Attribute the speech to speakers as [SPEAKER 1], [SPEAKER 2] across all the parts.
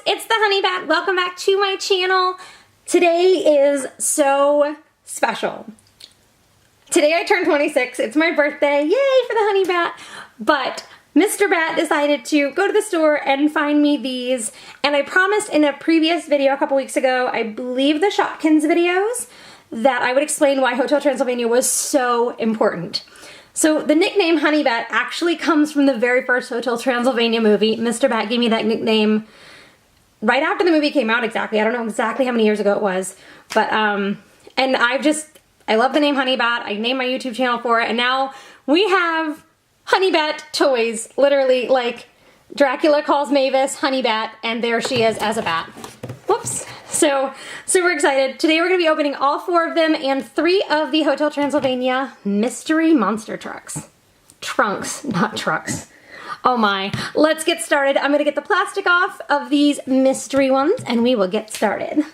[SPEAKER 1] it's the Honey Bat. Welcome back to my channel. Today is so special. Today I turned 26. It's my birthday. Yay for the Honey Bat. But Mr. Bat decided to go to the store and find me these. And I promised in a previous video a couple weeks ago, I believe the Shopkins videos, that I would explain why Hotel Transylvania was so important. So the nickname Honey Bat actually comes from the very first Hotel Transylvania movie. Mr. Bat gave me that nickname right after the movie came out exactly. I don't know exactly how many years ago it was. But, and I love the name Honey Bat. I named my YouTube channel for it. And now we have Honey Bat toys. Literally, like, Dracula calls Mavis Honey Bat, and there she is as a bat. Whoops. So, super excited. Today we're going to be opening all 4 of them and 3 of the Hotel Transylvania mystery monster trucks. Trunks, not trucks. Oh my. Let's get started. I'm going to get the plastic off of these mystery ones and we will get started.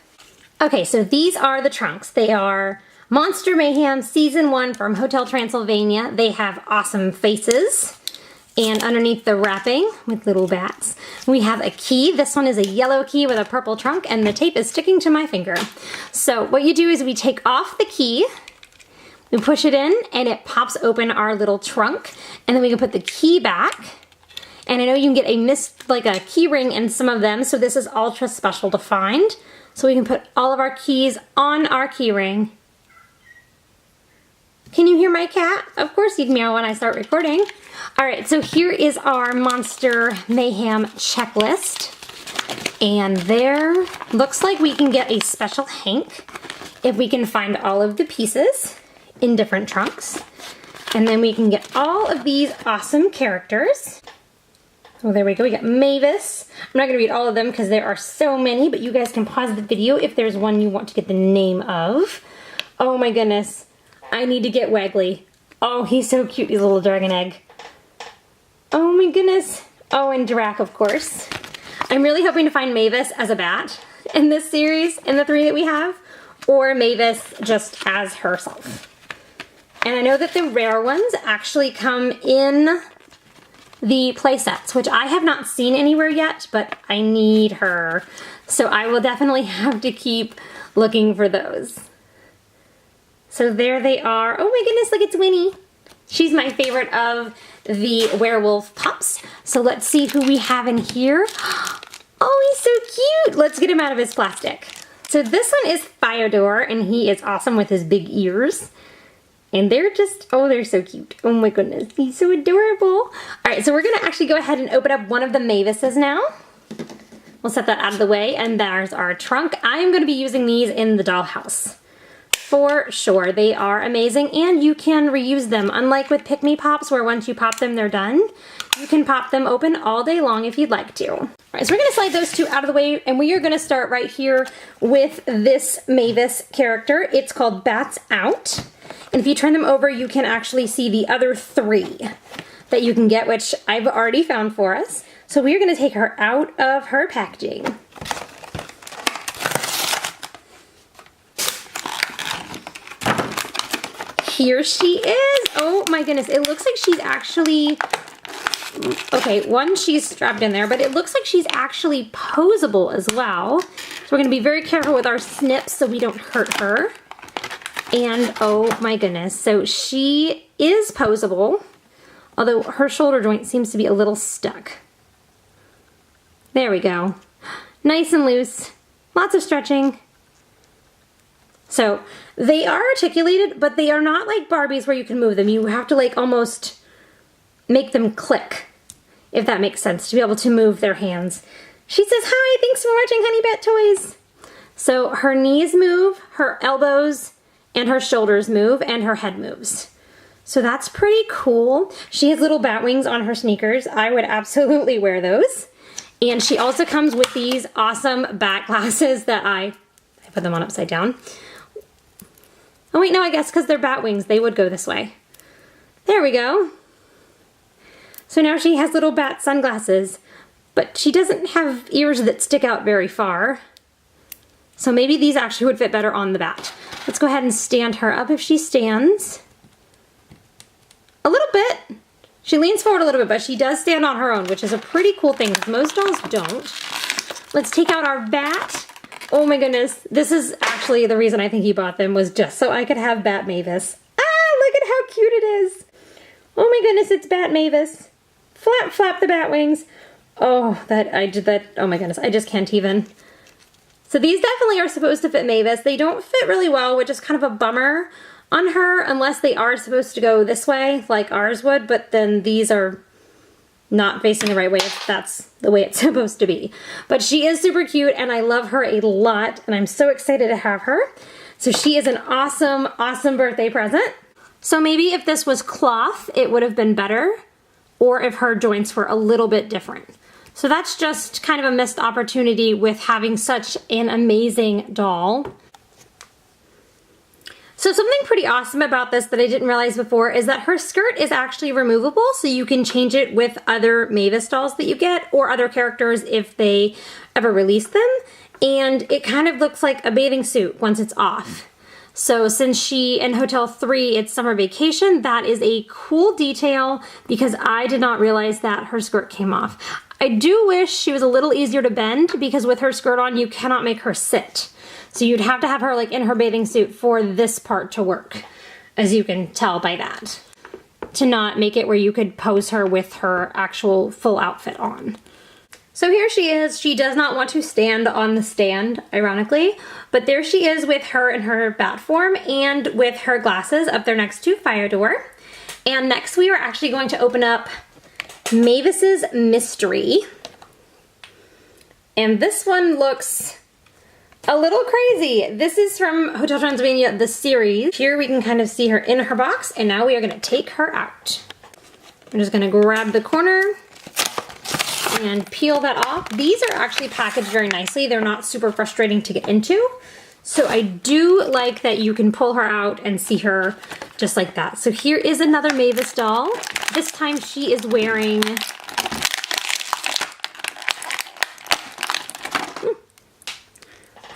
[SPEAKER 1] Okay, so these are the trunks. They are Monster Mayhem Season 1 from Hotel Transylvania. They have awesome faces. And underneath the wrapping with little bats, we have a key. This one is a yellow key with a purple trunk and the tape is sticking to my finger. So what you do is we take off the key, we push it in and it pops open our little trunk, and then we can put the key back. And I know you can get a key ring in some of them, so this is ultra special to find. So we can put all of our keys on our key ring. Can you hear my cat? Of course he'd meow when I start recording. All right, so here is our Monster Mayhem checklist. And there, looks like we can get a special hank if we can find all of the pieces in different trunks. And then we can get all of these awesome characters. Oh, there we go, we got Mavis. I'm not gonna read all of them because there are so many, but you guys can pause the video if there's one you want to get the name of. Oh my goodness, I need to get Waggly. Oh, he's so cute, he's a little dragon egg. Oh my goodness. Oh, and Drac, of course. I'm really hoping to find Mavis as a bat in this series, in the 3 that we have, or Mavis just as herself. And I know that the rare ones actually come in the play sets, which I have not seen anywhere yet, but I need her. So I will definitely have to keep looking for those. So there they are. Oh my goodness, look, it's Winnie. She's my favorite of the werewolf pups. So let's see who we have in here. Oh, he's so cute. Let's get him out of his plastic. So this one is Theodore, and he is awesome with his big ears. And they're just, oh, they're so cute. Oh my goodness, he's so adorable. All right, so we're gonna actually go ahead and open up one of the Mavises now. We'll set that out of the way, and there's our trunk. I'm gonna be using these in the dollhouse. For sure, they are amazing, and you can reuse them. Unlike with Pick Me Pops, where once you pop them, they're done. You can pop them open all day long if you'd like to. All right, so we're gonna slide those 2 out of the way, and we are gonna start right here with this Mavis character. It's called Bats Out. And if you turn them over, you can actually see the other 3 that you can get, which I've already found for us. So we're gonna take her out of her packaging. Here she is. Oh my goodness, it looks like she's actually, okay, one, she's strapped in there, but it looks like she's actually posable as well. So we're gonna be very careful with our snips so we don't hurt her. And oh my goodness, so she is posable, although her shoulder joint seems to be a little stuck. There we go. Nice and loose, lots of stretching. So they are articulated, but they are not like Barbies where you can move them. You have to like almost make them click, if that makes sense, to be able to move their hands. She says, hi, thanks for watching Honey Bat Toys. So her knees move, her elbows and her shoulders move, and her head moves. So that's pretty cool. She has little bat wings on her sneakers. I would absolutely wear those. And she also comes with these awesome bat glasses that I put them on upside down. Oh wait, no, I guess because they're bat wings, they would go this way. There we go. So now she has little bat sunglasses, but she doesn't have ears that stick out very far. So maybe these actually would fit better on the bat. Let's go ahead and stand her up if she stands. A little bit. She leans forward a little bit, but she does stand on her own, which is a pretty cool thing because most dolls don't. Let's take out our bat. Oh my goodness. This is actually the reason I think he bought them, was just so I could have Bat Mavis. Ah, look at how cute it is. Oh my goodness, it's Bat Mavis. Flap, flap the bat wings. Oh, oh my goodness, I just can't even. So these definitely are supposed to fit Mavis. They don't fit really well, which is kind of a bummer on her, unless they are supposed to go this way, like ours would, but then these are not facing the right way if that's the way it's supposed to be. But she is super cute, and I love her a lot, and I'm so excited to have her. So she is an awesome, awesome birthday present. So maybe if this was cloth, it would have been better, or if her joints were a little bit different. So that's just kind of a missed opportunity with having such an amazing doll. So something pretty awesome about this that I didn't realize before is that her skirt is actually removable, so you can change it with other Mavis dolls that you get, or other characters if they ever release them. And it kind of looks like a bathing suit once it's off. So since she, in Hotel 3, it's summer vacation, that is a cool detail because I did not realize that her skirt came off. I do wish she was a little easier to bend because with her skirt on, you cannot make her sit. So you'd have to have her like in her bathing suit for this part to work, as you can tell by that, to not make it where you could pose her with her actual full outfit on. So here she is. She does not want to stand on the stand, ironically, but there she is with her in her bat form and with her glasses up there next to Fire Door. And next we are actually going to open up Mavis's Mystery. And this one looks a little crazy. This is from Hotel Transylvania, the series. Here we can kind of see her in her box, and now we are gonna take her out. I'm just gonna grab the corner and peel that off. These are actually packaged very nicely. They're not super frustrating to get into. So I do like that you can pull her out and see her just like that. So here is another Mavis doll. This time she is wearing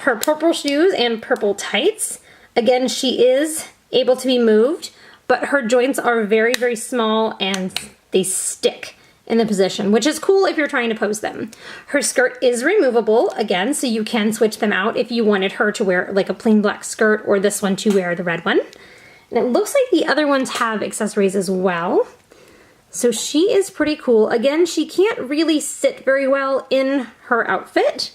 [SPEAKER 1] her purple shoes and purple tights. Again, she is able to be moved, but her joints are very, very small and they stick in the position, which is cool if you're trying to pose them. Her skirt is removable, again, so you can switch them out if you wanted her to wear like a plain black skirt or this one to wear the red one. And it looks like the other ones have accessories as well. So she is pretty cool. Again, she can't really sit very well in her outfit,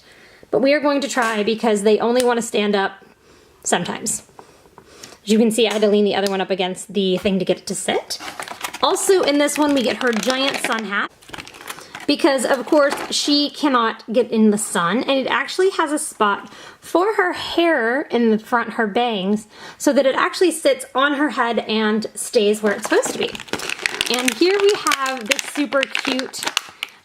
[SPEAKER 1] but we are going to try because they only want to stand up sometimes. As you can see, I had to lean the other one up against the thing to get it to sit. Also in this one, we get her giant sun hat because of course she cannot get in the sun, and it actually has a spot for her hair in the front, her bangs, so that it actually sits on her head and stays where it's supposed to be. And here we have this super cute, I'm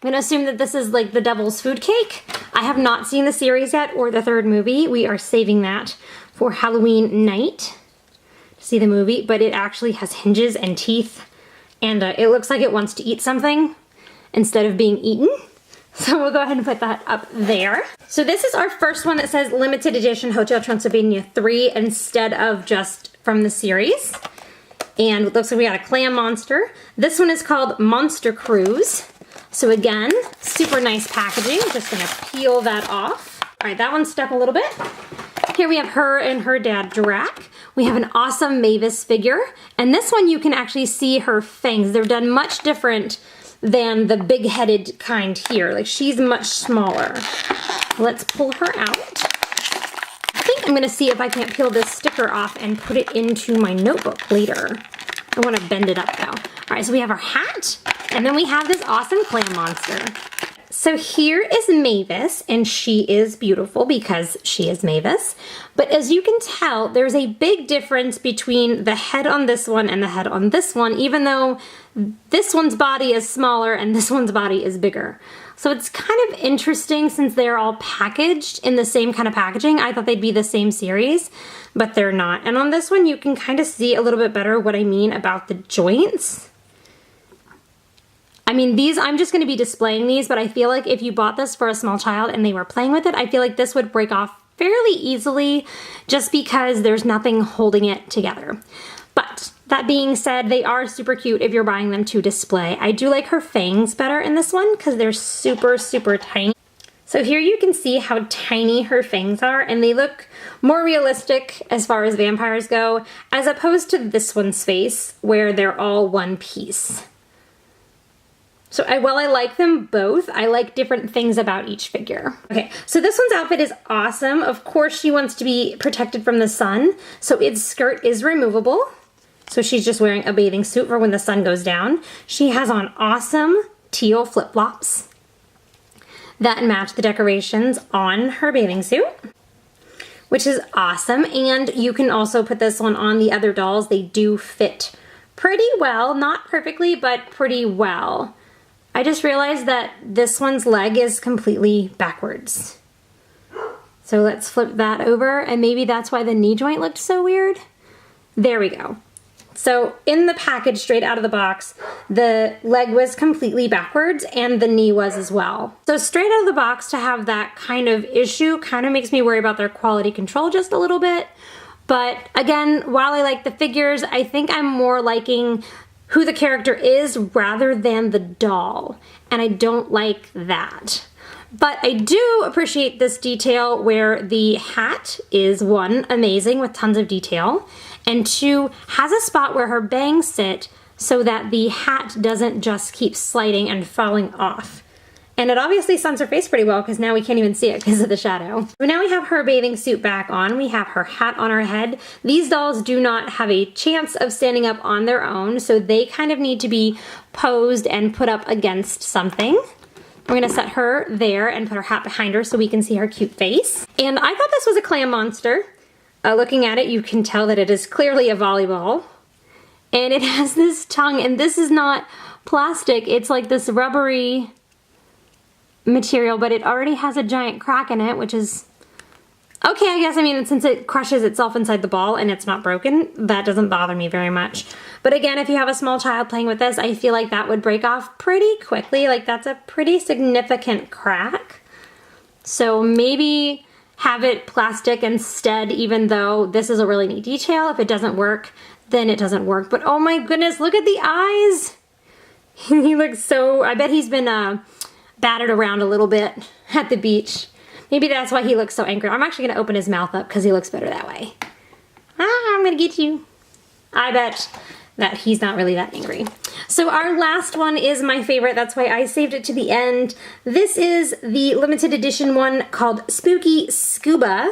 [SPEAKER 1] gonna assume that this is like the Devil's Food Cake. I have not seen the series yet or the third movie. We are saving that for Halloween night to see the movie, but it actually has hinges and teeth. And it looks like it wants to eat something instead of being eaten. So we'll go ahead and put that up there. So this is our first one that says limited edition Hotel Transylvania 3 instead of just from the series. And it looks like we got a clam monster. This one is called Monster Cruise. So again, super nice packaging. Just gonna peel that off. All right, that one's stuck a little bit. Here we have her and her dad, Drac. We have an awesome Mavis figure. And this one you can actually see her fangs. They're done much different than the big-headed kind here. Like, she's much smaller. Let's pull her out. I think I'm gonna see if I can't peel this sticker off and put it into my notebook later. I wanna bend it up though. All right, so we have our hat, and then we have this awesome clam monster. So here is Mavis, and she is beautiful because she is Mavis. But as you can tell, there's a big difference between the head on this one and the head on this one, even though this one's body is smaller and this one's body is bigger. So it's kind of interesting since they're all packaged in the same kind of packaging. I thought they'd be the same series, but they're not. And on this one, you can kind of see a little bit better what I mean about the joints. I mean, these, I'm just going to be displaying these, but I feel like if you bought this for a small child and they were playing with it, I feel like this would break off fairly easily just because there's nothing holding it together. But that being said, they are super cute if you're buying them to display. I do like her fangs better in this one because they're super, super tiny. So here you can see how tiny her fangs are, and they look more realistic as far as vampires go, as opposed to this one's face, where they're all one piece. So while I like them both, I like different things about each figure. Okay, so this one's outfit is awesome. Of course, she wants to be protected from the sun, so its skirt is removable. So she's just wearing a bathing suit for when the sun goes down. She has on awesome teal flip-flops that match the decorations on her bathing suit, which is awesome. And you can also put this one on the other dolls. They do fit pretty well, not perfectly, but pretty well. I just realized that this one's leg is completely backwards. So let's flip that over, and maybe that's why the knee joint looked so weird. There we go. So in the package, straight out of the box, the leg was completely backwards and the knee was as well. So straight out of the box to have that kind of issue kind of makes me worry about their quality control just a little bit. But again, while I like the figures, I think I'm more liking who the character is rather than the doll. And I don't like that. But I do appreciate this detail where the hat is, one, amazing with tons of detail, and two, has a spot where her bangs sit so that the hat doesn't just keep sliding and falling off. And it obviously suns her face pretty well because now we can't even see it because of the shadow. But now we have her bathing suit back on. We have her hat on her head. These dolls do not have a chance of standing up on their own, so they kind of need to be posed and put up against something. We're gonna set her there and put her hat behind her so we can see her cute face. And I thought this was a clam monster. Looking at it, you can tell that it is clearly a volleyball. And it has this tongue, and this is not plastic. It's like this rubbery material, but it already has a giant crack in it, which is okay, I guess. I mean, since it crushes itself inside the ball and it's not broken, that doesn't bother me very much. But again, if you have a small child playing with this, I feel like that would break off pretty quickly. Like, that's a pretty significant crack. So maybe have it plastic instead, even though this is a really neat detail. If it doesn't work, then it doesn't work. But oh my goodness, look at the eyes. He looks so, I bet he's been battered around a little bit at the beach. Maybe that's why he looks so angry. I'm actually gonna open his mouth up because he looks better that way. Ah, I'm gonna get you. I bet that he's not really that angry. So our last one is my favorite. That's why I saved it to the end. This is the limited edition one called Spooky Scuba.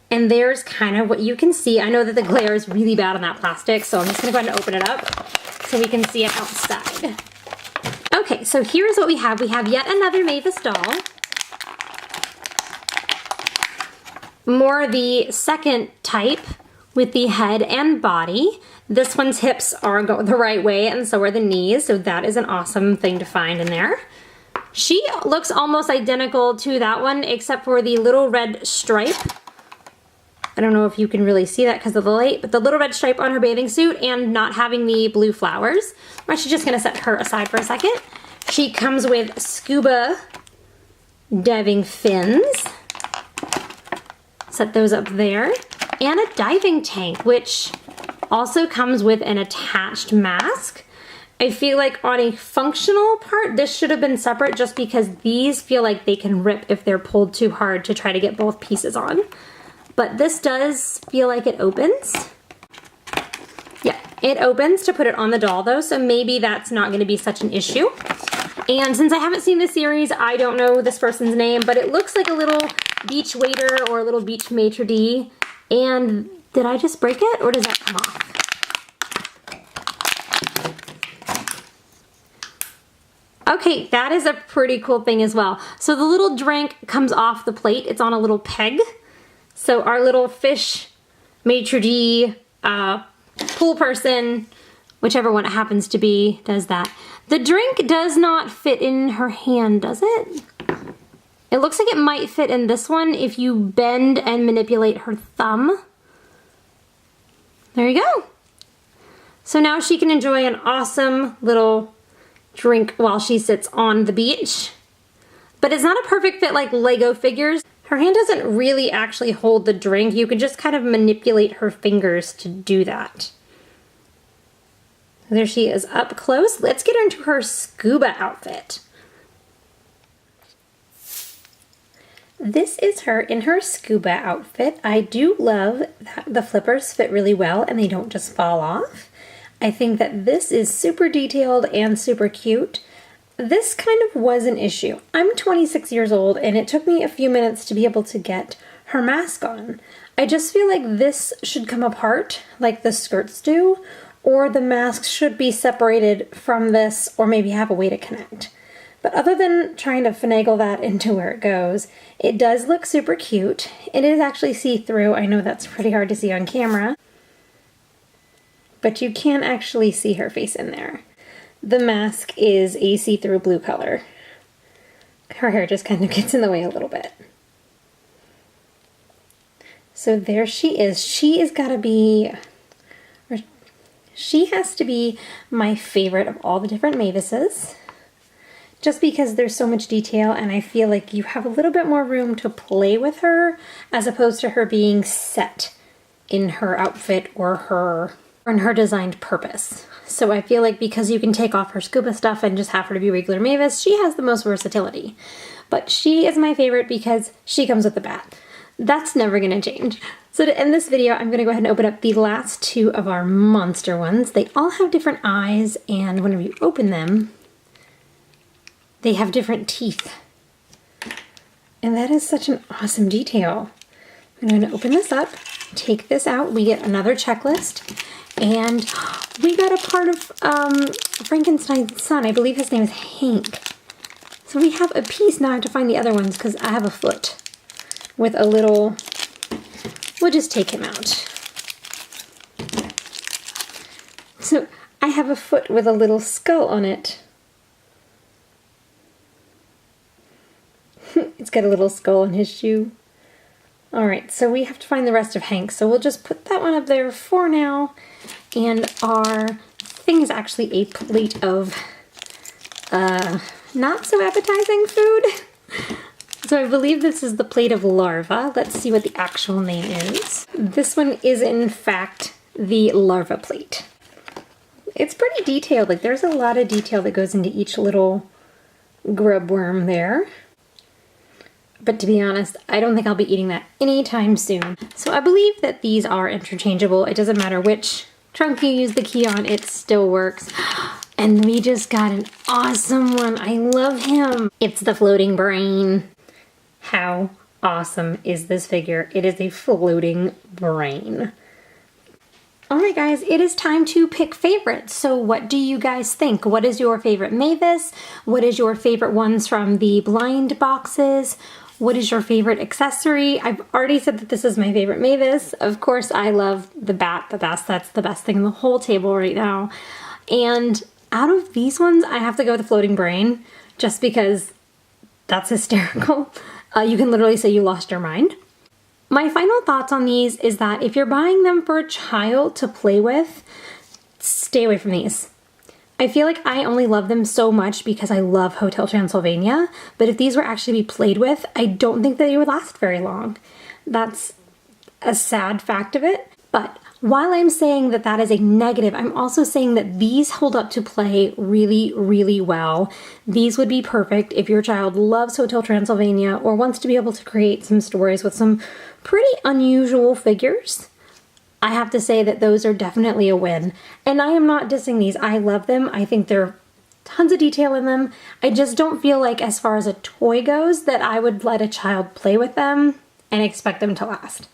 [SPEAKER 1] And there's kind of what you can see. I know that the glare is really bad on that plastic, so I'm just gonna go ahead and open it up so we can see it outside. Okay, so here's what we have. We have yet another Mavis doll. More the second type with the head and body. This one's hips are going the right way, and so are the knees, so that is an awesome thing to find in there. She looks almost identical to that one, except for the little red stripe. I don't know if you can really see that because of the light, but the little red stripe on her bathing suit and not having the blue flowers. I'm actually just gonna set her aside for a second. She comes with scuba diving fins. Set those up there. And a diving tank, which also comes with an attached mask. I feel like on a functional part, this should have been separate just because these feel like they can rip if they're pulled too hard to try to get both pieces on. But this does feel like it opens. Yeah, it opens to put it on the doll though, so maybe that's not gonna be such an issue. And since I haven't seen the series, I don't know this person's name, but it looks like a little beach waiter or a little beach maitre d'. And did I just break it or does that come off? Okay, that is a pretty cool thing as well. So the little drink comes off the plate. It's on a little peg. So our little fish maitre d', pool person, whichever one it happens to be, does that. The drink does not fit in her hand, does it? It looks like it might fit in this one if you bend and manipulate her thumb. There you go. So now she can enjoy an awesome little drink while she sits on the beach. But it's not a perfect fit like Lego figures. Her hand doesn't really actually hold the drink. You can just kind of manipulate her fingers to do that. There she is up close. Let's get into her scuba outfit. This is her in her scuba outfit. I do love that the flippers fit really well and they don't just fall off. I think that this is super detailed and super cute. This kind of was an issue. I'm 26 years old and it took me a few minutes to be able to get her mask on. I just feel like this should come apart like the skirts do, or the mask should be separated from this, or maybe have a way to connect. But other than trying to finagle that into where it goes, it does look super cute. It is actually see-through. I know that's pretty hard to see on camera, but you can actually see her face in there. The mask is a see-through blue color. Her hair just kind of gets in the way a little bit. So there she is. She has to be my favorite of all the different Mavises, just because there's so much detail and I feel like you have a little bit more room to play with her as opposed to her being set in her outfit or in her designed purpose. So I feel like because you can take off her scuba stuff and just have her to be regular Mavis, she has the most versatility. But she is my favorite because she comes with the bat. That's never gonna change. So to end this video, I'm gonna go ahead and open up the last two of our monster ones. They all have different eyes, and whenever you open them, they have different teeth. And that is such an awesome detail. I'm gonna open this up, take this out, we get another checklist, and we got a part of Frankenstein's son. I believe his name is Hank. So we have a piece. Now I have to find the other ones because I have a foot with a little, we'll just take him out. So I have a foot with a little skull on it. It's got a little skull in his shoe. All right, so we have to find the rest of Hank. So we'll just put that one up there for now. And our thing is actually a plate of not so appetizing food. So I believe this is the plate of larva. Let's see what the actual name is. This one is in fact the larva plate. It's pretty detailed. Like there's a lot of detail that goes into each little grub worm there. But to be honest, I don't think I'll be eating that anytime soon. So I believe that these are interchangeable. It doesn't matter which trunk you use the key on, it still works. And we just got an awesome one. I love him. It's the floating brain. How awesome is this figure? It is a floating brain. Alright guys, it is time to pick favorites. So what do you guys think? What is your favorite Mavis? What is your favorite ones from the blind boxes? What is your favorite accessory? I've already said that this is my favorite Mavis. Of course, I love the bat the best. That's the best thing in the whole table right now. And out of these ones, I have to go with the floating brain just because that's hysterical. You can literally say you lost your mind. My final thoughts on these is that if you're buying them for a child to play with, stay away from these. I feel like I only love them so much because I love Hotel Transylvania, but if these were actually to be played with, I don't think that they would last very long. That's a sad fact of it. But while I'm saying that that is a negative, I'm also saying that these hold up to play really, really well. These would be perfect if your child loves Hotel Transylvania or wants to be able to create some stories with some pretty unusual figures. I have to say that those are definitely a win. And I am not dissing these. I love them. I think there are tons of detail in them. I just don't feel like, as far as a toy goes, that I would let a child play with them and expect them to last.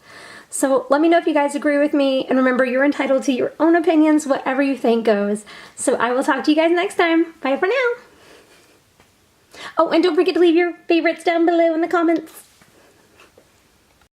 [SPEAKER 1] So let me know if you guys agree with me, and remember, you're entitled to your own opinions, whatever you think goes. So I will talk to you guys next time. Bye for now. Oh, and don't forget to leave your favorites down below in the comments.